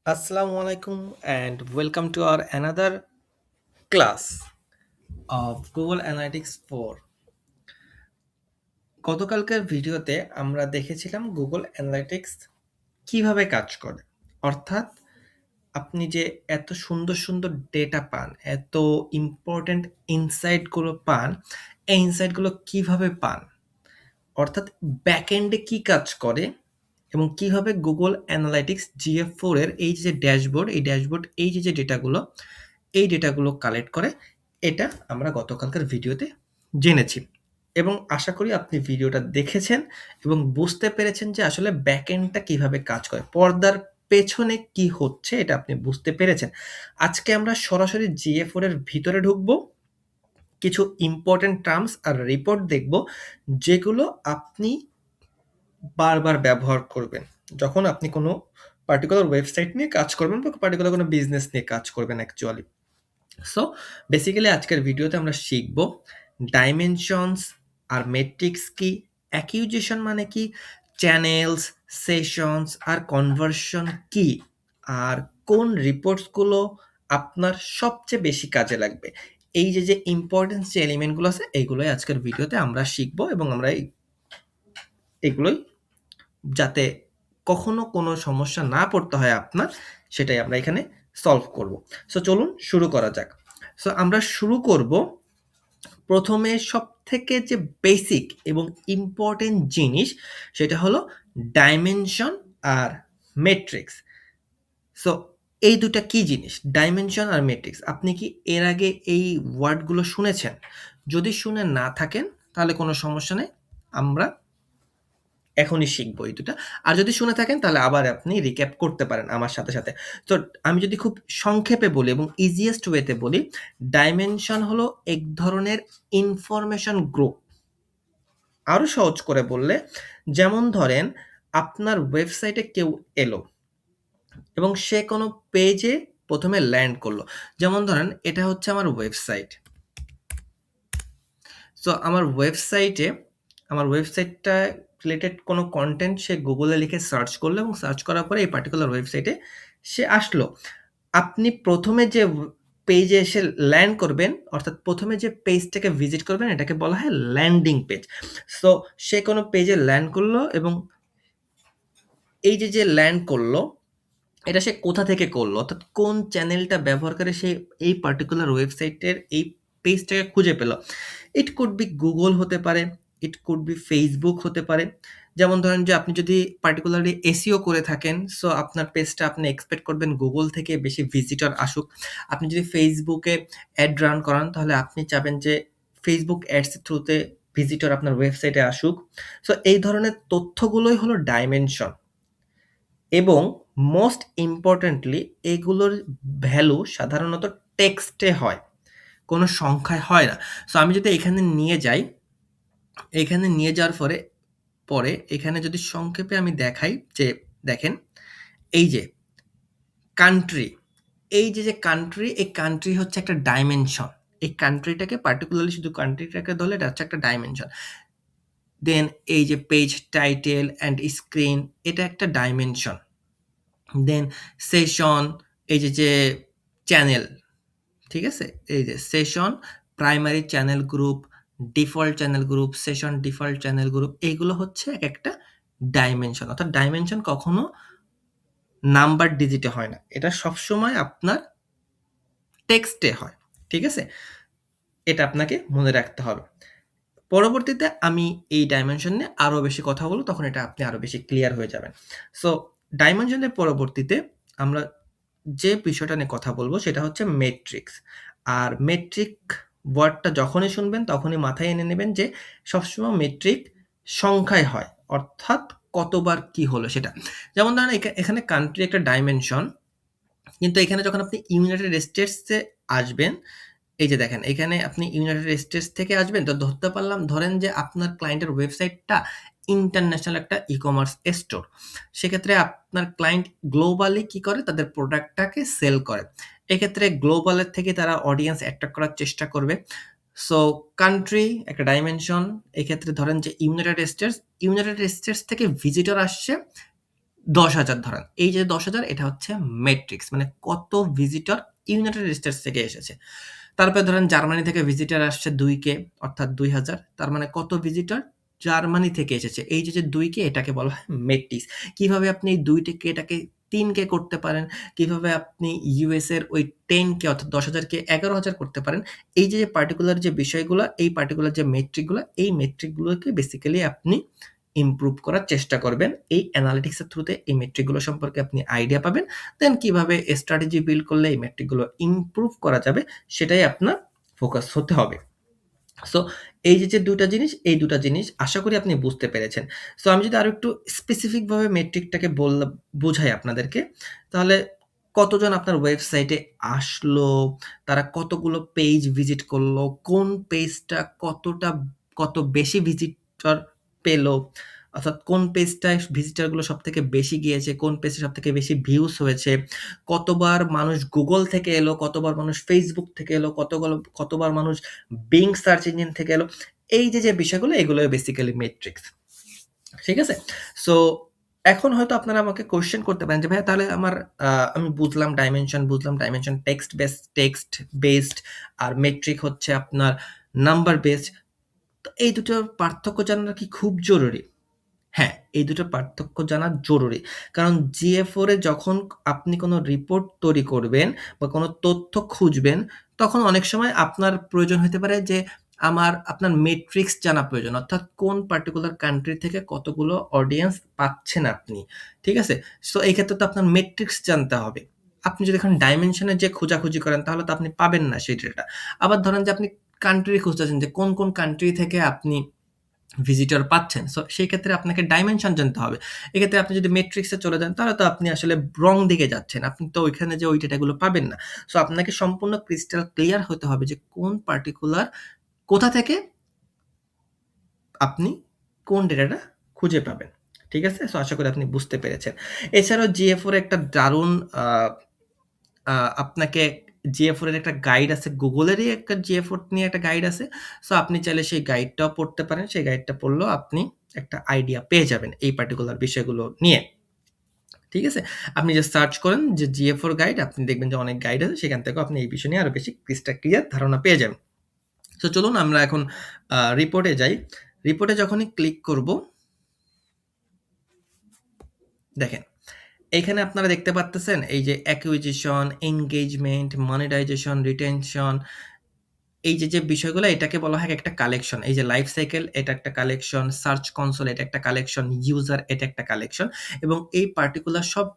Assalamu alaikum and welcome to our another class of Google Analytics 4. গতকালকার ভিডিওতে আমরা দেখেছিলাম Google Analytics কিভাবে কাজ করে। অর্থাৎ আপনি যে এত সুন্দর, সুন্দর ডেটা পান, এত ইম্পোর্টেন্ট ইনসাইটগুলো পান, এই ইনসাইটগুলো কিভাবে পান? অর্থাৎ ব্যাকএন্ডে কি কাজ করে এবং কিভাবে Google Analytics GA4 এর এই যে ড্যাশবোর্ড, এই ড্যাশবোর্ড এই যে ডেটাগুলো, এই ডেটাগুলো কালেক্ট করে, এটা আমরা গতকালকার ভিডিওতে জেনেছি। এবং আশা করি আপনি ভিডিওটা দেখেছেন এবং বুঝতে পেরেছেন যে আসলে ব্যাকএন্ডটা কিভাবে কাজ করে। পর্দার পেছনে কি হচ্ছে এটা আপনি বুঝতে পেরেছেন। আজকে আমরা সরাসরি GA4 এর ভিতরে ঢুকবো। কিছু ইম্পোর্টেন্ট টার্মস আর রিপোর্ট দেখব, যেগুলো আপনি বারবার ব্যবহার করবেন। যখন আপনি কোনো পার্টিকুলার ওয়েবসাইট নিয়ে কাজ করবেন বা পার্টিকুলার কোনো বিজনেস নিয়ে কাজ করবেন অ্যাকচুয়ালি। সো বেসিক্যালি আজকের ভিডিওতে আমরা শিখব ডাইমেনশনস আর মেট্রিক্স কি, অ্যাকিউজিশন মানে কি, চ্যানেলস, সেশনস আর কনভার্সন কি, আর কোন রিপোর্টসগুলো আপনার সবচেয়ে বেশি কাজে লাগবে। এই যে ইম্পর্টেন্স যে এলিমেন্টগুলো আছে এইগুলোই আজকের ভিডিওতে আমরা শিখব এবং আমরা এগুলোই যাতে কখনো কোনো সমস্যা না পড়তে হয় আপনার, সেটাই আমরা এখানে সলভ করব। সো চলুন শুরু করা যাক। সো আমরা শুরু করব প্রথমে সবথেকে যে বেসিক এবং ইম্পর্টেন্ট জিনিস, সেটা হলো ডাইমেনশন আর মেট্রিক্স। সো এই দুটা কি জিনিস, ডাইমেনশন আর মেট্রিক্স? আপনি কি এর আগে এই ওয়ার্ডগুলো শুনেছেন? যদি শুনে না থাকেন তাহলে কোনো সমস্যা নেই, আমরা এখনই শিখবো এই দুটা। আর যদি শুনে থাকেন তাহলে আবার আপনি রিক্যাপ করতে পারেন আমার সাথে, সাথে। তো আমি যদি খুব সংক্ষেপে বলি এবং ইজিয়েস্ট ওয়েতে বলি, ডাইমেনশন হলো এক ধরনের ইনফরমেশন গ্রুপ। আরো সহজ করে বললে, যেমন ধরেন আপনার ওয়েবসাইটে কেউ এলো এবং সে কোনো পেজে প্রথমে ল্যান্ড করলো। যেমন ধরেন এটা হচ্ছে আমার ওয়েবসাইট। সো আমার ওয়েবসাইটটা রিলেটেড কোনো কনটেন্ট সে গুগলে লিখে সার্চ করলো এবং সার্চ করার পরে এই পার্টিকুলার ওয়েবসাইটে সে আসলো। আপনি প্রথমে যে পেজে এসে ল্যান্ড করবেন, অর্থাৎ প্রথমে যে পেজটাকে ভিজিট করবেন, এটাকে বলা হয় ল্যান্ডিং পেজ। সো সে কোনো পেজে ল্যান্ড করলো এবং এই যে ল্যান্ড করলো, এটা সে কোথা থেকে করলো, অর্থাৎ কোন চ্যানেলটা ব্যবহার করে সে এই পার্টিকুলার ওয়েবসাইটের এই পেজটাকে খুঁজে পেল। ইট কুড বি গুগল হতে পারে, ইট কুড বি ফেসবুক হতে পারে। যেমন ধরেন যে আপনি যদি পার্টিকুলারলি এসইও করে থাকেন, সো আপনার পেজটা আপনি এক্সপেক্ট করবেন গুগল থেকে বেশি ভিজিটর আসুক। আপনি যদি ফেসবুকে অ্যাড রান করান তাহলে আপনি চাবেন যে ফেসবুক অ্যাডস থ্রুতে ভিজিটর আপনার ওয়েবসাইটে আসুক। সো এই ধরনের তথ্যগুলোই হলো ডাইমেনশন। এবং মোস্ট ইম্পর্টেন্টলি এগুলোর ভ্যালু সাধারণত টেক্সটে হয়, কোনো সংখ্যায় হয় না। সো আমি যদি এখানে নিয়ে যাই, এখানে নিয়ে যাওয়ার পরে এখানে যদি সংক্ষেপে আমি দেখাই যে দেখেন এই যে কান্ট্রি, এই যে কান্ট্রি, এই কান্ট্রি হচ্ছে একটা ডাইমেনশন। এই কান্ট্রিটাকে পার্টিকুলারলি শুধু কান্ট্রিটাকে ধরলে এটা হচ্ছে একটা ডাইমেনশন। দেন এই যে পেজ টাইটেল অ্যান্ড স্ক্রিন, এটা একটা ডাইমেনশন। দেন সেশন, এই যে চ্যানেল, ঠিক আছে? এই যে session, primary channel group, default channel group, session default channel group, এইগুলো হচ্ছে একেকটা ডাইমেনশন। অর্থাৎ ডাইমেনশন কখনো নাম্বার ডিজিটে হয় না। এটা সবসময় আপনার টেক্সটে হয়। ঠিক আছে? এটা আপনাকে মনে রাখতে হবে। পরবর্তীতে আমি এই ডাইমেনশন নিয়ে আরো বেশি কথা বলব, তখন এটা আপনি আরো বেশি ক্লিয়ার হয়ে যাবেন। সো ডাইমেনশনের পরবর্তীতে আমরা যে বিষয়টা নিয়ে কথা বলব সেটা হচ্ছে মেট্রিক্স। আর মেট্রিক ওয়ার্ডটা যখনই শুনবেন তখনই মাথায় এনে নেবেন যে সবসময় মেট্রিক সংখ্যায় হয়, অর্থাৎ কতবার কি হলো সেটা। যেমন ধরেন এখানে কান্ট্রি একটা ডাইমেনশন, কিন্তু এখানে যখন আপনি ইউনাইটেড স্টেটসে আসবেন, এই যে দেখেন এখানে আপনি ইউনাইটেড স্টেটস থেকে আসবেন, তো ধরতে পারলাম, ধরেন যে আপনার ক্লায়েন্টের ওয়েবসাইটটা ইন্টারন্যাশনাল একটা ই-কমার্স স্টোর। সেক্ষেত্রে আপনার ক্লায়েন্ট গ্লোবালি কি করে, তাদের প্রোডাক্টটাকে সেল করে। এক্ষেত্রে গ্লোবালের থেকে তারা অডিয়েন্স অ্যাট্রাক্ট করার চেষ্টা করবে। সো কান্ট্রি একটা ডাইমেনশন। এক্ষেত্রে ধরেন যে ইউনাইটেড স্টেটস থেকে ভিজিটর আসছে ১০,০০০ ধরেন। এই যে ১০,০০০ এটা হচ্ছে মেট্রিক্স মানে কত ভিজিটর ইউনাইটেড স্টেটস থেকে এসেছে। তারপরে ধরেন জার্মানি থেকে ভিজিটর আসছে ২K অর্থাৎ ২,০০০ তার মানে কত ভিজিটর জার্মানি থেকে এসেছে। এই যে ২K এটাকে বলা হয় মেট্রিক্স। কিভাবে আপনি এই ২কে এটাকে ৩K করতে পারেন, কিভাবে আপনি ইউএস এর ওই 10K অর্থাৎ ১০,০০০ কে ১১,০০০ করতে পারেন। এই যে পার্টিকুলার যে বিষয়গুলা, এই পার্টিকুলার যে মেট্রিক গুলা, এই মেট্রিক গুলোকে বেসিক্যালি আপনি ইমপ্রুভ করার চেষ্টা করবেন। এই অ্যানালিটিক্স এর থ্রুতে এই মেট্রিক গুলো সম্পর্কে আপনি আইডিয়া পাবেন। দেন কিভাবে স্ট্র্যাটেজি বিল্ড করলে এই মেট্রিক গুলো ইমপ্রুভ করা যাবে সেটাই আপনার ফোকাস হতে হবে। সো এই যে ২ টা জিনিস, এই ২ টা জিনিস আশা করি আপনি বুঝতে পেরেছেন। সো আমি যদি আরো একটু স্পেসিফিক ভাবে মেট্রিকটাকে বুঝাই আপনাদেরকে, তাহলে কতজন আপনার ওয়েবসাইটে আসলো, তারা কতগুলো পেজ ভিজিট করলো, কোন পেজটা কত বেশি ভিজিটর পেলো, অর্থাৎ কোন পেজটায় ভিজিটর গুলো সবথেকে বেশি গিয়েছে, কোন পেজে সবথেকে বেশি ভিউজ হয়েছে, কতবার মানুষ Google থেকে এলো, কতবার মানুষ Facebook থেকে এলো, কতবার মানুষ Bing সার্চ ইঞ্জিন থেকে এলো। এই যে বিষয়গুলো এগুলোই বেসিক্যালি মেট্রিক্স। ঠিক আছে? সো এখন হয়তো আপনারা আমাকে কোয়েশ্চেন করতে পারেন যে, "ভাইয়া তাহলে আমি বুঝলাম ডাইমেনশন টেক্সট বেসড আর মেট্রিক হচ্ছে আপনার নাম্বার বেসড। তো এই দুটোর পার্থক্য জানাটা কি খুব জরুরি?" হ্যাঁ, এই দুটোর পার্থক্য জানা জরুরি। কারণ GA4 এ যখন আপনি কোনো রিপোর্ট তৈরি করবেন বা কোনো তথ্য খুঁজবেন, তখন অনেক সময় আপনার প্রয়োজন হতে পারে যে আপনার মেট্রিক্স জানা প্রয়োজন। অর্থাৎ কোন পার্টিকুলার কান্ট্রি থেকে কতগুলো অডিয়েন্স পাচ্ছেন আপনি। ঠিক আছে? সো এই ক্ষেত্রে তো আপনার মেট্রিক্স জানতে হবে। আপনি যদি এখন ডাইমেনশন এ যেয়ে খোঁজাখুঁজি করেন তাহলে তো আপনি পাবেন না সেই ডেটা। আবার ধরেন যে আপনি কান্ট্রি খুঁজতেছেন যে কোন কান্ট্রি থেকে আপনি ভিজিটর পাচ্ছেন। সো সেই ক্ষেত্রে আপনাকে ডাইমেনশন জানতে হবে। এক্ষেত্রে আপনি যদি মেট্রিক্স এ চলে যান তাহলে তো আপনি আসলে রং দিকে যাচ্ছেন। আপনি তো ওইখানে যেয়ে ওই ডেটাগুলো পাবেন না। সো আপনাকে সম্পূর্ণ ক্রিস্টাল ক্লিয়ার হতে হবে যে কোন পার্টিকুলার কোথা থেকে আপনি কোন ডেটাটা খুঁজে পাবেন। ঠিক আছে? সো আশা করি আপনি বুঝতে পেরেছেন। এছাড়াও GA4 একটা দারুণ আ আ আপনাকে GA4 এর একটা গাইড আছে। Google এরই একটা GA4 নিয়ে একটা গাইড আছে। সো আপনি চাইলে সেই গাইডটাও পড়তে পারেন। সেই গাইডটা পড়লেও আপনি একটা আইডিয়া পেয়ে যাবেন এই পার্টিকুলার বিষয়গুলো নিয়ে। ঠিক আছে? আপনি জাস্ট সার্চ করেন যে GA4 গাইড আপনি দেখবেন যে অনেক গাইড আছে। সেখান থেকেও আপনি এই বিষয় নিয়ে আরো বেশি ক্রিস্টাল ক্লিয়ার ধারণা পেয়ে যাবেন। সো চলুন আমরা এখন রিপোর্টে যাই। রিপোর্টে যখনই ক্লিক করব দেখেন এইখানে আপনারা দেখতে পারতেছেন এই যে অ্যাকুইজিশন, এনগেজমেন্ট, মনিটাইজেশন, রিটেনশন এই যে বিষয়গুলো এটাকে বলা হয় একটা কালেকশন। এই যে লাইফ সাইকেল এটা একটা কালেকশন, সার্চ কনসোল এটা একটা কালেকশন, ইউজার এটা একটা কালেকশন এবং এই পার্টিকুলার সব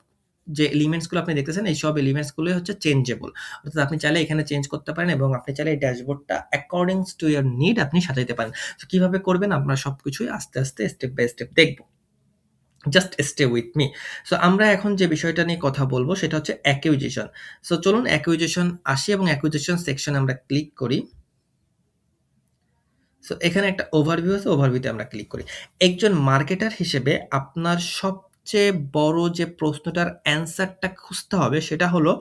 যে এলিমেন্টস গুলো আপনি দেখতেছেন এই সব এলিমেন্টস গুলোই হচ্ছে চেঞ্জেবল। অর্থাৎ আপনি চাইলে এখানে চেঞ্জ করতে পারেন এবং আপনি চাইলে এই ড্যাশবোর্ডটা অ্যাকর্ডিংস টু ইওর নিড আপনি সাজাইতে পারেন। তো কিভাবে করবেন আমরা সবকিছুই আস্তে স্টেপ বাই স্টেপ দেখব। Just stay with me. So আমরা এখন যে বিষয়টা নিয়ে কথা বলব সেটা হচ্ছে অ্যাকুইজিশন। সো চলুন অ্যাকুইজিশন আসি এবং অ্যাকুইজিশন সেকশনে আমরা ক্লিক করি। সো এখানে একটা ওভারভিউ আছে, ওভারভিউতে আমরা ক্লিক করি। একজন মার্কেটার হিসেবে আপনার সবচেয়ে বড় যে প্রশ্নটার অ্যান্সারটা খুঁজতে হবে সেটা হলো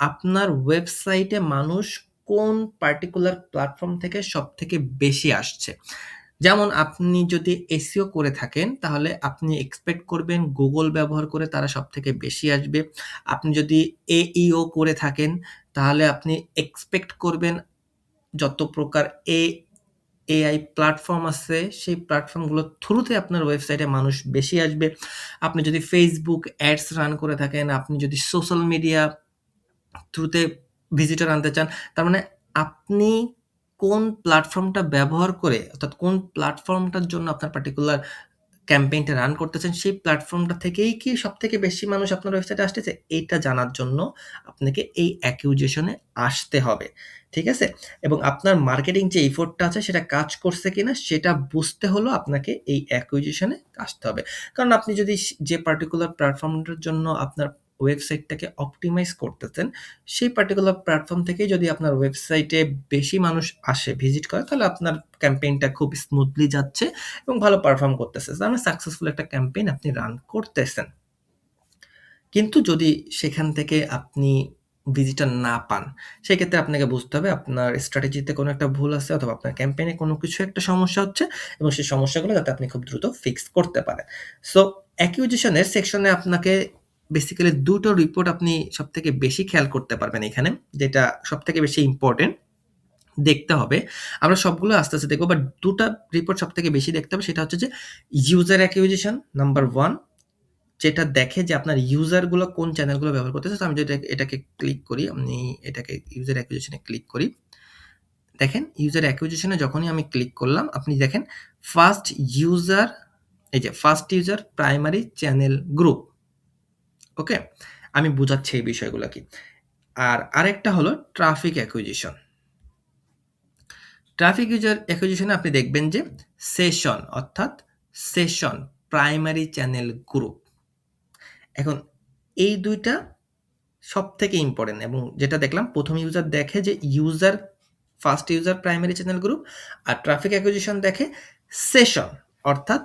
আপনার ওয়েবসাইটে মানুষ কোন পার্টিকুলার প্ল্যাটফর্ম থেকে সবথেকে বেশি আসছে। যেমন আপনি যদি এসইও করে থাকেন তাহলে আপনি এক্সপেক্ট করবেন Google ব্যবহার করে তারা সবথেকে বেশি আসবে। আপনি যদি AEO করে থাকেন তাহলে আপনি এক্সপেক্ট করবেন যত প্রকার এআই প্ল্যাটফর্ম আছে, সেই প্ল্যাটফর্মগুলোর থ্রুতে আপনার ওয়েবসাইটে মানুষ বেশি আসবে। আপনি যদি Facebook অ্যাডস রান করে থাকেন, আপনি যদি সোশ্যাল মিডিয়া থ্রুতে ভিজিটর আনতে চান, তার মানে আপনি কোন প্ল্যাটফর্মটা ব্যবহার করে অর্থাৎ কোন প্ল্যাটফর্মটার জন্য আপনার পার্টিকুলার ক্যাম্পেইনটা রান করতেছেন, সেই প্ল্যাটফর্মটা থেকেই কি সবথেকে বেশি মানুষ আপনার ওয়েবসাইটে আসতেছে? এইটা জানার জন্য আপনাকে এই অ্যাকিউজিশন এ আসতে হবে। ঠিক আছে? এবং আপনার মার্কেটিং যে এফোর্ট টা আছে সেটা কাজ করছে কিনা সেটা বুঝতে হলেও আপনাকে এই অ্যাকুইজিশন এ আসতে হবে। কারণ আপনি যদি যে পার্টিকুলার প্ল্যাটফর্মটার জন্য আপনার ওয়েবসাইটটাকে অপটিমাইজ করতেছেন, সেই পার্টিকুলার প্ল্যাটফর্ম থেকেই যদি আপনার ওয়েবসাইটে বেশি মানুষ আসে, ভিজিট করে তাহলে আপনার ক্যাম্পেইনটা খুব স্মুথলি যাচ্ছে এবং ভালো পারফর্ম করতেছে। তার মানে সাকসেসফুল একটা ক্যাম্পেইন আপনি রান করতেছেন। কিন্তু যদি সেখান থেকে আপনি ভিজিটর না পান, সেক্ষেত্রে আপনাকে বুঝতে হবে আপনার স্ট্র্যাটেজিতে কোনো একটা ভুল আছে অথবা আপনার ক্যাম্পেইনে কোনো কিছু একটা সমস্যা হচ্ছে এবং সেই সমস্যাগুলো যাতে আপনি খুব দ্রুত ফিক্স করতে পারেন। সো অ্যাকুইজিশনের সেকশনে আপনাকে বেসিক্যালি ২ টো রিপোর্ট আপনি সবথেকে বেশি খেয়াল করতে পারবেন এখানে, যেটা সবথেকে বেশি ইম্পোর্টেন্ট দেখতে হবে। আমরা সবগুলো আস্তে, আস্তে দেখব, বাট ২ টা রিপোর্ট সবথেকে বেশি দেখতে হবে। সেটা হচ্ছে যে ইউজার অ্যাকুইজিশন নাম্বার 1, যেটা দেখে যে আপনার ইউজারগুলো কোন চ্যানেলগুলো ব্যবহার করতেছে। তো আমি যদি এটাকে ক্লিক করি, আমি এটাকে ইউজার অ্যাকুইজিশনে ক্লিক করি। দেখেন ইউজার অ্যাকুইজিশনে যখনই আমি ক্লিক করলাম, আপনি দেখেন ফার্স্ট ইউজার, এই যে first user primary channel group. Okay? আমি বুঝাচ্ছি এই বিষয়গুলো কি। আর আরেকটা হলো ট্রাফিক অ্যাকুইজিশন। ট্রাফিক ইউজার অ্যাকুইজিশনে আপনি দেখবেন যে সেশন, অর্থাৎ সেশন প্রাইমারি চ্যানেল গ্রুপ। এখন এই ২ টা সবথেকে ইম্পোর্টেন্ট, এবং যেটা দেখলাম ১ম ইউজার দেখে যে user, first user primary channel group, আর ট্রাফিক অ্যাকুইজিশন দেখে সেশন, অর্থাৎ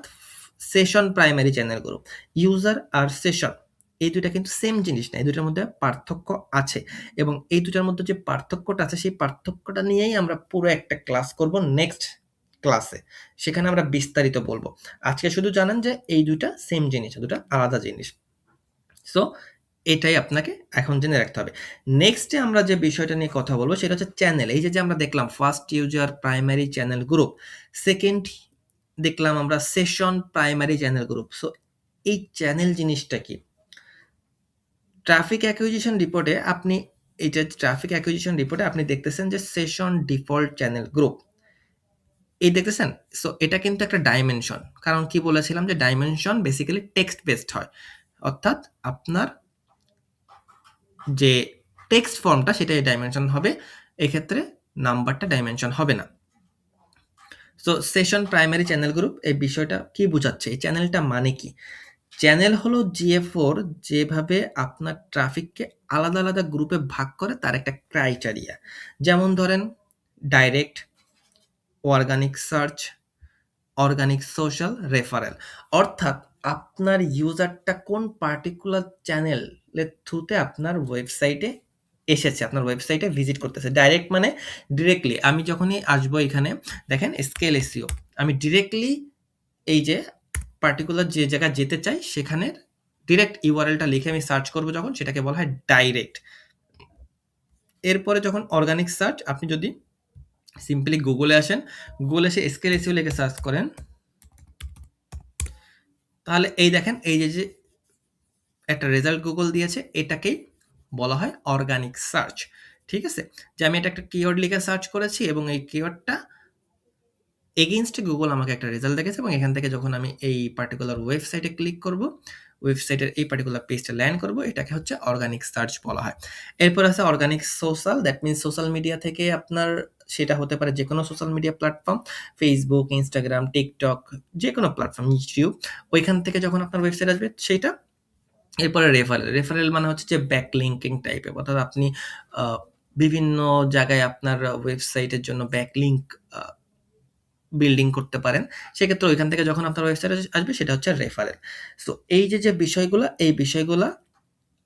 session primary channel group. User আর সেশন এই ২ টা কিন্তু সেম জিনিস না। এই ২ টার মধ্যে পার্থক্য আছে, এবং এই ২ টার মধ্যে যে পার্থক্যটা আছে সেই পার্থক্যটা নিয়েই আমরা পুরো একটা ক্লাস করব নেক্সট ক্লাসে। সেখানে আমরা বিস্তারিত বলব। আজকে শুধু জানেন যে এই ২ টা সেম জিনিস, ২ টা আলাদা জিনিস। সো এটাই আপনাকে এখন জেনে রাখতে হবে। নেক্সটে আমরা যে বিষয়টা নিয়ে কথা বলব সেটা হচ্ছে চ্যানেল। এই যে আমরা দেখলাম first user primary channel group, second দেখলাম আমরা session primary channel group. So এই চ্যানেল জিনিসটা কি? ট্রাফিক অ্যাকুইজিশন রিপোর্টে আপনি, এইটা ট্রাফিক অ্যাকুইজিশন রিপোর্টে আপনি দেখতেছেন যে সেশন ডিফল্ট চ্যানেল গ্রুপ। এই দেখতেছেন? সো এটা কিন্তু একটা ডাইমেনশন। কারণ কি বলেছিলাম যে ডাইমেনশন বেসিক্যালি টেক্সট বেসড হয়। অর্থাৎ আপনার যে টেক্সট ফর্মটা সেটাই ডাইমেনশন হবে। এক্ষেত্রে নাম্বারটা ডাইমেনশন হবে না। So session primary channel group এই বিষয়টা কি বোঝাচ্ছে? এই চ্যানেলটা মানে কি? চ্যানেল হলো GA4 যেভাবে আপনার ট্রাফিককে আলাদা, আলাদা গ্রুপে ভাগ করে তার একটা ক্রাইটেরিয়া। যেমন ধরেন direct, organic search, organic social, referral. অর্থাৎ আপনার ইউজারটা কোন পার্টিকুলার চ্যানেলের থ্রুতে আপনার ওয়েবসাইটে এসেছে, আপনার ওয়েবসাইটে ভিজিট করতেছে। ডাইরেক্ট মানে ডিরেক্টলি আমি যখনই আসবো এখানে, দেখেন স্কেল এসইও, আমি ডিরেক্টলি এই যে পার্টিকুলার যে জায়গায় যেতে চাই সেখানের ডিরেক্ট ইউআরএলটা লিখে আমি সার্চ করব যখন, সেটাকে বলা হয় ডাইরেক্ট। এরপরে যখন অর্গানিক সার্চ, আপনি যদি সিম্পলি গুগলে আসেন, গুগলে এসে স্কেল এসইও লিখে সার্চ করেন, তাহলে এই দেখেন এই যে একটা রেজাল্ট গুগল দিয়েছে, এটাকেই বলা হয় অর্গানিক সার্চ। ঠিক আছে? যে আমি এটা একটা কিওয়ার্ড লিখে সার্চ করেছি এবং এই কিওয়ার্ডটা এগেইনস্ট গুগল আমাকে একটা রেজাল্ট দেখেছে, এবং এখান থেকে যখন আমি এই পার্টিকুলার ওয়েবসাইটে ক্লিক করব, ওয়েবসাইটের এই পার্টিকুলার পেজটা ল্যান্ড করব, এটাকে হচ্ছে অর্গানিক সার্চ বলা হয়। এরপর আছে organic social, that means social media থেকে আপনার, সেটা হতে পারে যেকোনো social media platform, Facebook, Instagram, TikTok, যেকোনো প্ল্যাটফর্ম, ইউটিউব, ওইখান থেকে যখন আপনার ওয়েবসাইট আসবে সেইটা। এরপরে রেফারেল, রেফারেল মানে হচ্ছে যে ব্যাকলিঙ্কিং টাইপের, অর্থাৎ আপনি বিভিন্ন জায়গায় আপনার ওয়েবসাইটের জন্য ব্যাকলিঙ্ক বিল্ডিং করতে পারেন। সেক্ষেত্রে ওইখান থেকে যখন আপনার ওয়েবসাইটে আসবে সেটা হচ্ছে রেফারেল। সো এই যে বিষয়গুলা, এই বিষয়গুলা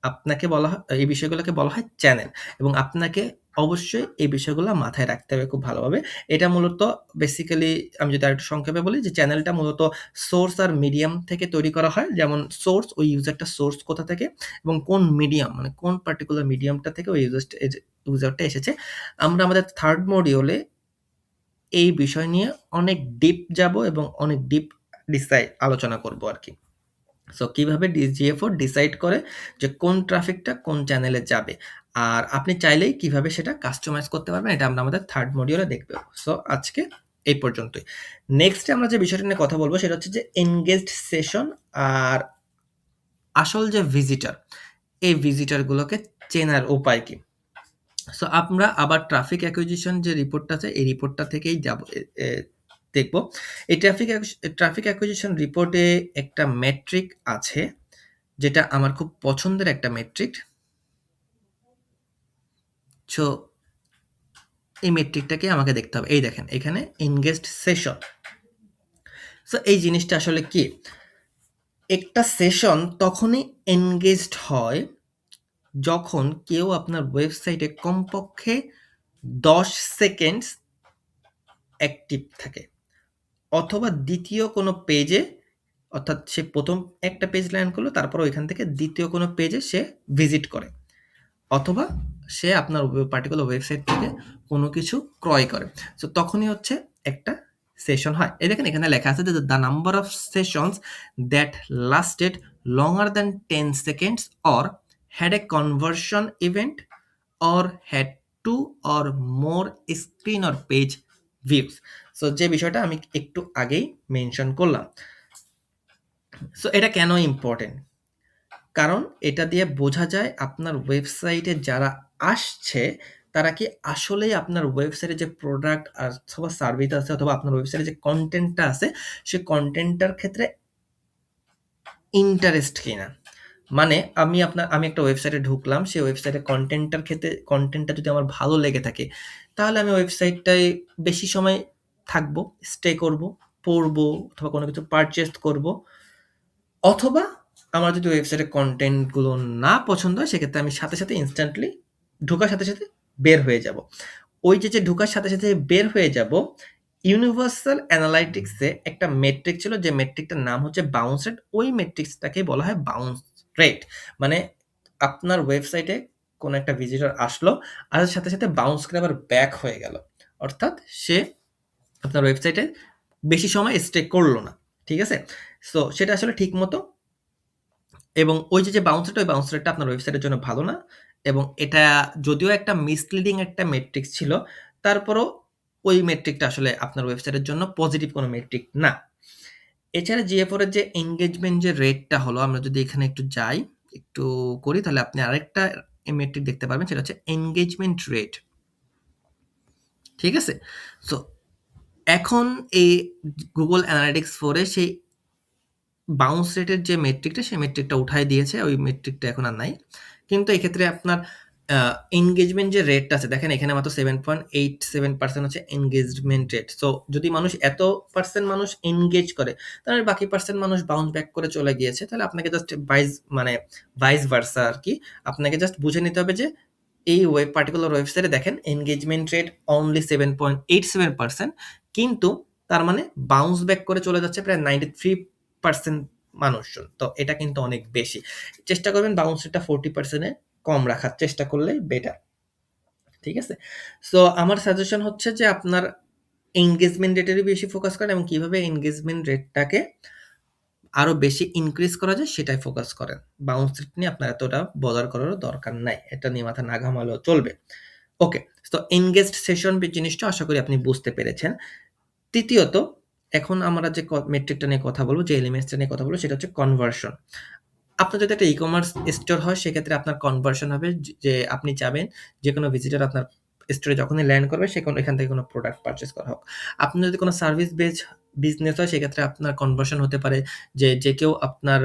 আপনাকে বলা হয়, এই বিষয়গুলোকে বলা হয় চ্যানেল, এবং আপনাকে অবশ্যই এই বিষয়গুলা মাথায় রাখতে হবে খুব ভালোভাবে। এটা মূলত বেসিক্যালি আমি যদি আরেকটু সংক্ষেপে বলি, যে চ্যানেলটা মূলত সোর্স আর মিডিয়াম থেকে তৈরি করা হয়। যেমন সোর্স, ওই ইউজারটা সোর্স কোথা থেকে এবং কোন মিডিয়াম, মানে কোন পার্টিকুলার মিডিয়ামটা থেকে ওই ইউজারটা এসেছে। আমরা আমাদের 3rd মডিউলে এই বিষয় নিয়ে অনেক ডিপ যাব এবং অনেক ডিপ আলোচনা করব আরকি। সো কিভাবে GA4 ডিসাইড করে যে কোন ট্রাফিকটা কোন চ্যানেলে যাবে। আর আপনি চাইলেই কিভাবে সেটা কাস্টমাইজ করতে পারবেন, এটা আমরা আমাদের 3rd মডিউলে দেখব। সো আজকে এই পর্যন্তই। নেক্সট আমরা যে বিষয়টা নিয়ে কথা বলব সেটা হচ্ছে যে এনগেজড সেশন আর আসল যে ভিজিটর, এই ভিজিটর গুলোকে চেনার উপায় কি? সো আমরা আবার ট্রাফিক অ্যাকুইজিশন যে রিপোর্টটা আছে এই রিপোর্টটা থেকেই দেখব। এই ট্রাফিক অ্যাকুইজিশন রিপোর্টে একটা মেট্রিক আছে, যেটা আমার খুব পছন্দের একটা মেট্রিক। সো এই মেট্রিকটাকে আমাকে দেখতে হবে। এই দেখেন এখানে এনগেজড সেশন। সো এই জিনিসটা আসলে কি? একটা সেশন তখনই এনগেজড হয় যখন কেউ আপনার ওয়েবসাইটে কমপক্ষে 10 সেকেন্ডস অ্যাক্টিভ থাকে, অথবা দ্বিতীয় কোনো পেজে অর্থাৎ সে ১ম একটা পেজ ল্যান্ড করলো, তারপর ওইখান থেকে ২য় কোনো পেজে সে ভিজিট করে। অথবা সে আপনার পার্টিকুলার ওয়েবসাইট থেকে কোনো কিছু ক্রয় করে। সো তখনই হচ্ছে একটা সেশন হয়। এই দেখেন এখানে লেখা আছে যে the number of sessions that lasted longer than 10 seconds or had a conversion event or had 2 or more screen or page views. So যে বিষয়টা আমি একটু আগেই মেনশন করলাম। সো এটা কেন ইম্পর্টেন্ট? কারণ এটা দিয়ে বোঝা যায় আপনার ওয়েবসাইটে যারা আসছে, তারা কি আসলেই আপনার ওয়েবসাইটে যে প্রোডাক্ট অথবা সার্ভিস আছে অথবা আপনার ওয়েবসাইটে যে কনটেন্টটা আছে, সে কনটেন্টটার ক্ষেত্রে ইন্টারেস্ট কিনা। মানে আমি একটা ওয়েবসাইটে ঢুকলাম, সেই ওয়েবসাইটে কনটেন্টটার ক্ষেত্রে কনটেন্টটা যদি আমার ভালো লেগে থাকে, তাহলে আমি ওয়েবসাইটটায় বেশি সময় থাকবো, স্টে করব, পড়বো অথবা কোনো কিছু পারচেজ করব। অথবা আমার যদি ওয়েবসাইটের কনটেন্টগুলো না পছন্দ হয়, সেক্ষেত্রে আমি সাথে, সাথে ইনস্ট্যান্টলি ঢোকার সাথে, সাথে বের হয়ে যাব। ওই যে ঢোকার সাথে, সাথে বের হয়ে যাব, ইউনিভার্সাল অ্যানালাইটিক্সে একটা মেট্রিক ছিল, যে মেট্রিকটার নাম হচ্ছে বাউন্স রেট। ওই মেট্রিক্সটাকেই বলা হয় বাউন্স রেট। মানে আপনার ওয়েবসাইটে কোনো একটা ভিজিটর আসলো, আসার সাথে, সাথে বাউন্স করে আবার ব্যাক হয়ে গেল। অর্থাৎ সে আপনার ওয়েবসাইটে বেশি সময় স্টে করল না। ঠিক আছে? সো সেটা আসলে ঠিকমতো, এবং ওই যে বাউন্স রেট, ওই বাউন্স রেটটা আপনার ওয়েবসাইটের জন্য ভালো না, এবং এটা যদিও একটা মিসলিডিং একটা মেট্রিক্স ছিল, তারপরও ওই মেট্রিকটা আসলে আপনার ওয়েবসাইটের জন্য পজিটিভ কোনো মেট্রিক না। এছাড়া GA4 এর যে এনগেজমেন্ট যে রেটটা হলো, আমরা যদি এখানে একটু যাই, একটু করি, তাহলে আপনি আরেকটা মেট্রিক দেখতে পারবেন, সেটা হচ্ছে এনগেজমেন্ট রেট। ঠিক আছে? সো এখন এই Google Analytics 4 এ সেই বাউন্স রেটের যে মেট্রিকটা, সেই মেট্রিকটা উঠায় দিয়েছে। ওই মেট্রিকটা এখন আর নাই। কিন্তু এক্ষেত্রে আপনার এনগেজমেন্ট যে রেটটা আছে, দেখেন এখানে মাত্র 7.87% হচ্ছে এনগেজমেন্ট রেট। সো যদি মানুষ এত পার্সেন্ট মানুষ এনগেজ করে, তাহলে বাকি পার্সেন্ট মানুষ বাউন্স ব্যাক করে চলে গিয়েছে। তাহলে আপনাকে জাস্ট ভাইস ভার্সা আরকি। আপনাকে জাস্ট বুঝে নিতে হবে যে এই পার্টিকুলার ওয়েবসাইটে দেখেন এনগেজমেন্ট রেট অনলি 7.87%, কিন্তু তার মানে বাউন্স ব্যাক করে চলে যাচ্ছে প্রায় 93% মানুষজন। তো এটা কিন্তু অনেক বেশি। চেষ্টা করবেন বাউন্স রেটটা 40% এ কম রাখার চেষ্টা করলেই বেটার। ঠিক আছে? সো আমার সাজেশন হচ্ছে যে আপনার এনগেজমেন্ট রেটেরই বেশি ফোকাস করেন, এবং কিভাবে এনগেজমেন্ট রেটটাকে আরো বেশি ইনক্রিজ করা যায় সেটাই ফোকাস করেন। বাউন্স রেট নিয়ে আপনার এতটা বদার করারও দরকার নাই। এটা নিয়ে মাথা না ঘামালেও চলবে। ওকে, তো এনগেজড সেশন জিনিসটা আশা করি আপনি বুঝতে পেরেছেন। তৃতীয়ত, এখন আমরা যে মেট্রিকটা নিয়ে কথা বলবো, যে এলিমেন্টসটা নিয়ে কথা বলবো, সেটা হচ্ছে কনভার্সন। আপনার যদি একটা ই-কমার্স স্টোর হয়, সেক্ষেত্রে আপনার কনভার্সন হবে যে আপনি চাবেন যে কোনো ভিজিটর আপনার স্টোরে যখনই ল্যান্ড করবে, সে এখান থেকে কোনো প্রোডাক্ট পারচেজ করা হোক। আপনার যদি কোনো সার্ভিস বেজ বিজনেস হয়, সেক্ষেত্রে আপনার কনভার্সন হতে পারে যে কেউ আপনার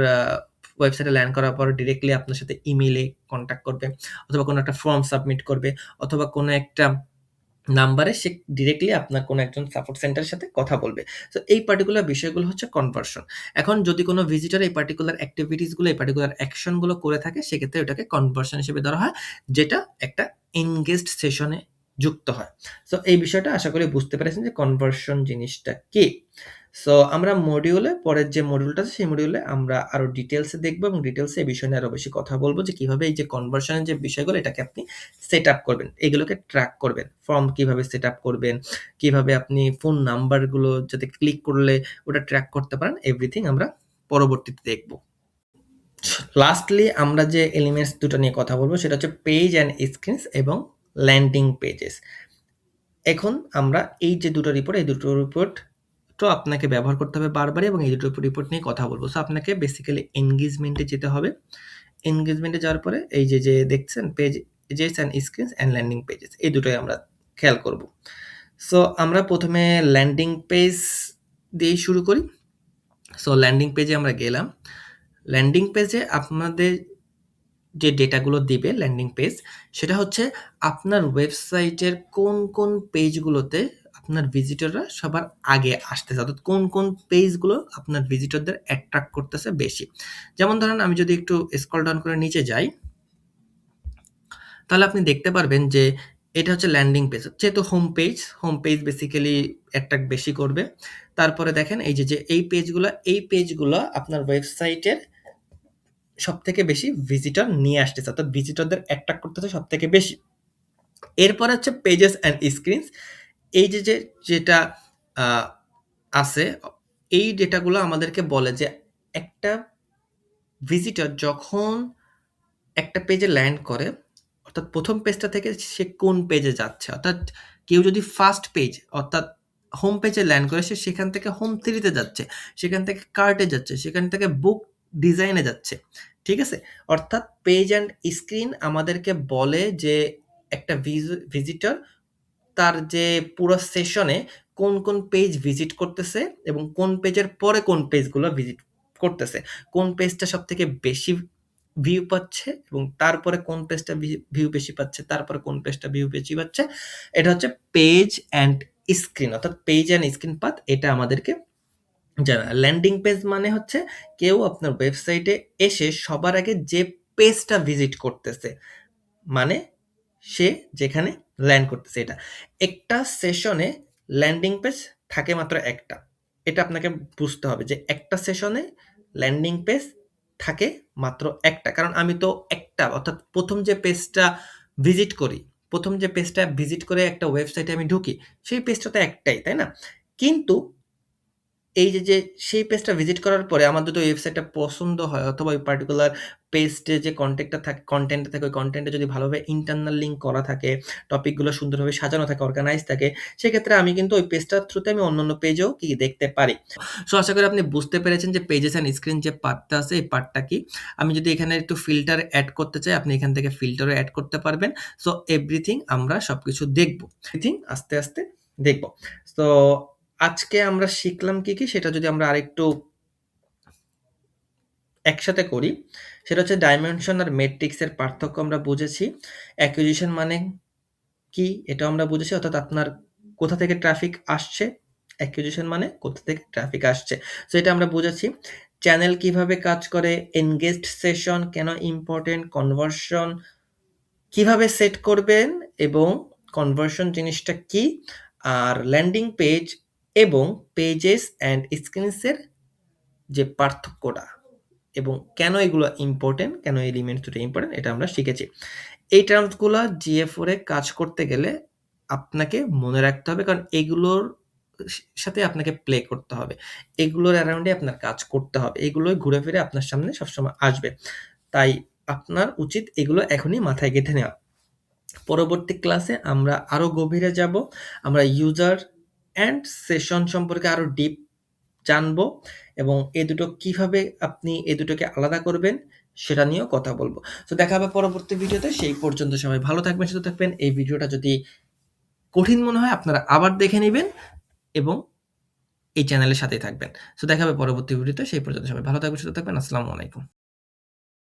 ওয়েবসাইটে ল্যান্ড করার পর ডিরেক্টলি আপনার সাথে ইমেইলে কনট্যাক্ট করবে, অথবা কোনো একটা ফর্ম সাবমিট করবে, অথবা কোনো একটা নাম্বারে সে ডিরেক্টলি আপনার কোনো একজন সাপোর্ট সেন্টারের সাথে কথা বলবে। সো এই পার্টিকুলার বিষয়গুলো হচ্ছে কনভার্সন। এখন যদি কোনো ভিজিটর এই পার্টিকুলার অ্যাক্টিভিটিসগুলো, এই পার্টিকুলার অ্যাকশনগুলো করে থাকে, সেক্ষেত্রে ওটাকে কনভার্সন হিসেবে ধরা হয়, যেটা একটা এনগেজড সেশনে যুক্ত হয়। সো এই বিষয়টা আশা করি বুঝতে পেরেছেন যে কনভার্সন জিনিসটা কি। সো আমরা পরের যে মডিউলটা আছে, সেই মডিউলে আমরা আরো ডিটেইলসে দেখব, এবং ডিটেইলসে এই বিষয় নিয়ে আরো বেশি কথা বলব, যে কিভাবে এই যে কনভার্সনের যে বিষয়গুলো, এটাকে আপনি সেট আপ করবেন, এগুলোকে ট্র্যাক করবেন, ফর্ম কিভাবে সেট আপ করবেন, কিভাবে আপনি ফোন নাম্বারগুলো যাতে ক্লিক করলে ওটা ট্র্যাক করতে পারেন, এভরিথিং আমরা পরবর্তীতে দেখব। লাস্টলি আমরা যে এলিমেন্টস দুটো নিয়ে কথা বলবো, সেটা হচ্ছে পেজ অ্যান্ড স্ক্রিনস এবং ল্যান্ডিং পেজেস। এখন আমরা এই যে দুটো রিপোর্ট, এই দুটো রিপোর্ট তো আপনাকে ব্যবহার করতে হবে বারবারই, এবং এই দুটো রিপোর্ট নিয়ে কথা বলবো। সো আপনাকে বেসিক্যালি এনগেজমেন্টে যেতে হবে। এনগেজমেন্টে যাওয়ার পরে এই যে দেখছেন pages and screens and landing pages, এই দুটোই আমরা খেয়াল করব। সো আমরা প্রথমে ল্যান্ডিং পেজ দিয়েই শুরু করি। সো ল্যান্ডিং পেজে আমরা গেলাম। ল্যান্ডিং পেজে আপনাদের যে ডেটাগুলো দিবে ল্যান্ডিং পেজ, সেটা হচ্ছে আপনার ওয়েবসাইটের কোন পেজগুলোতে আপনার ভিজিটররা সবার আগে আসতেছে, অর্থাৎ কোন পেজগুলো আপনার ভিজিটরদের অ্যাট্রাক্ট করতেছে বেশি। যেমন ধরেন আমি যদি একটু স্ক্রল ডাউন করে নিচে যাই, তাহলে আপনি দেখতে পারবেন যে এটা হচ্ছে ল্যান্ডিং পেজ। যেহেতু হোম পেজ বেসিক্যালি অ্যাট্রাক্ট বেশি করবে। তারপরে দেখেন যে এই পেজগুলা আপনার ওয়েবসাইটের সবথেকে বেশি ভিজিটর নিয়ে আসতেছে। অর্থাৎ ভিজিটরদের অ্যাট্রাক্ট করতেছে সবথেকে বেশি। এরপরে হচ্ছে পেজেস অ্যান্ড স্ক্রিনস। এই যেটা আ আছে, এই ডেটাগুলো আমাদেরকে বলে যে একটা ভিজিটর যখন একটা পেজে ল্যান্ড করে, অর্থাৎ ১ম পেজটা থেকে সে কোন পেজে যাচ্ছে। অর্থাৎ কেউ যদি ফার্স্ট পেজ অর্থাৎ হোম পেজে ল্যান্ড করে সে সেখান থেকে হোম 3 তে যাচ্ছে, সেখান থেকে কার্টে যাচ্ছে, সেখান থেকে বুক ডিজাইনে যাচ্ছে। ঠিক আছে? অর্থাৎ পেজ অ্যান্ড স্ক্রিন আমাদেরকে বলে যে একটা ভিজিটর তার যে পুরো সেশনে কোন পেজ ভিজিট করতেছে এবং কোন পেজের পরে কোন পেজগুলো ভিজিট করতেছে। কোন পেজটা সবথেকে বেশি ভিউ পাচ্ছে এবং তারপরে কোন পেজটা ভিউ বেশি পাচ্ছে, তারপরে কোন পেজটা ভিউ বেশি পাচ্ছে। এটা হচ্ছে পেজ অ্যান্ড স্ক্রিন, অর্থাৎ পেজ অ্যান্ড স্ক্রিন পাথ এটা আমাদেরকে জানা। ল্যান্ডিং পেজ মানে হচ্ছে কেউ আপনার ওয়েবসাইটে এসে সবার আগে যে পেজটা ভিজিট করতেছে, মানে সে যেখানে ল্যান্ড করতেছে এটা। একটা সেশনে ল্যান্ডিং পেজ থাকে মাত্র একটা। এটা আপনাকে বুঝতে হবে যে একটা সেশনে ল্যান্ডিং পেজ থাকে মাত্র একটা। কারণ আমি তো একটা অর্থাৎ ১ম যে পেজটা ভিজিট করি, ১ম যে পেজটা ভিজিট করে একটা ওয়েবসাইটে আমি ঢুকি, সেই পেজটা তো একটাই, তাই না? কিন্তু এই যে সেই পেজটা ভিজিট করার পরে আমার যদি ওই ওয়েবসাইটটা পছন্দ হয় অথবা ওই পার্টিকুলার পেজটে যে কনটেন্টটা থাকে, ওই কনটেন্টে যদি ভালোভাবে ইন্টারনাল লিঙ্ক করা থাকে, টপিকগুলো সুন্দরভাবে সাজানো থাকে, অর্গানাইজ থাকে, সেক্ষেত্রে আমি কিন্তু ওই পেজটার থ্রুতে আমি অন্যান্য পেজেও দেখতে পারি। সো আশা করি আপনি বুঝতে পেরেছেন যে পেজেস অ্যান্ড স্ক্রিন যে পার্টটা আছে, এই পার্টটা কি? আমি যদি এখানে একটু ফিল্টার এড করতে চাই, আপনি এখান থেকে ফিল্টারও এড করতে পারবেন। সো এভরিথিং আমরা সবকিছু দেখব। এভরিথিং আস্তে দেখব। সো আজকে আমরা শিখলাম কি সেটা যদি আমরা আরেকটু একসাথে করি, সেটা হচ্ছে ডাইমেনশন আর মেট্রিক্স এর পার্থক্য আমরা বুঝেছি। অ্যাকুইজিশন মানে কি এটাও আমরা বুঝেছি, অর্থাৎ আপনার কোথা থেকে ট্রাফিক আসছে, অ্যাকুইজিশন মানে কোথা থেকে ট্রাফিক আসছে। সো এটা আমরা বুঝেছি। চ্যানেল কিভাবে কাজ করে, এনগেজড সেশন কেন ইম্পর্টেন্ট, কনভার্সন কিভাবে সেট করবেন এবং কনভার্সন জিনিসটা কি, আর ল্যান্ডিং পেজ এবং পেজেস অ্যান্ড স্ক্রিনসের যে পার্থক্যটা এবং কেন এগুলো ইম্পর্টেন্ট, কেন এলিমেন্টস দুটো ইম্পর্টেন্ট এটা আমরা শিখেছি। এই টার্মসগুলো GA4 এ কাজ করতে গেলে আপনাকে মনে রাখতে হবে, কারণ এগুলোর সাথে আপনাকে প্লে করতে হবে। এগুলোর অ্যারাউন্ডে আপনার কাজ করতে হবে। এগুলোই ঘুরে ফিরে আপনার সামনে সবসময় আসবে। তাই আপনার উচিত এগুলো এখনই মাথায় গেঁথে নেওয়া। পরবর্তী ক্লাসে আমরা আরো গভীরে যাব। আমরা ইউজার অ্যান্ড সেশন সম্পর্কে আরো ডিপ জানবো এবং এ দুটো কিভাবে আপনি এ দুটোকে আলাদা করবেন সেটা নিয়েও কথা বলবো। তো দেখা হবে পরবর্তী ভিডিওতে। সেই পর্যন্ত সবাই ভালো থাকবেন, সুস্থ থাকবেন। এই ভিডিওটা যদি কঠিন মনে হয় আপনারা আবার দেখে নিবেন এবং এই চ্যানেলের সাথেই থাকবেন। সো দেখা হবে পরবর্তী ভিডিওতে। সেই পর্যন্ত সবাই ভালো থাকবেন, সুস্থ থাকবেন। আসসালামু আলাইকুম।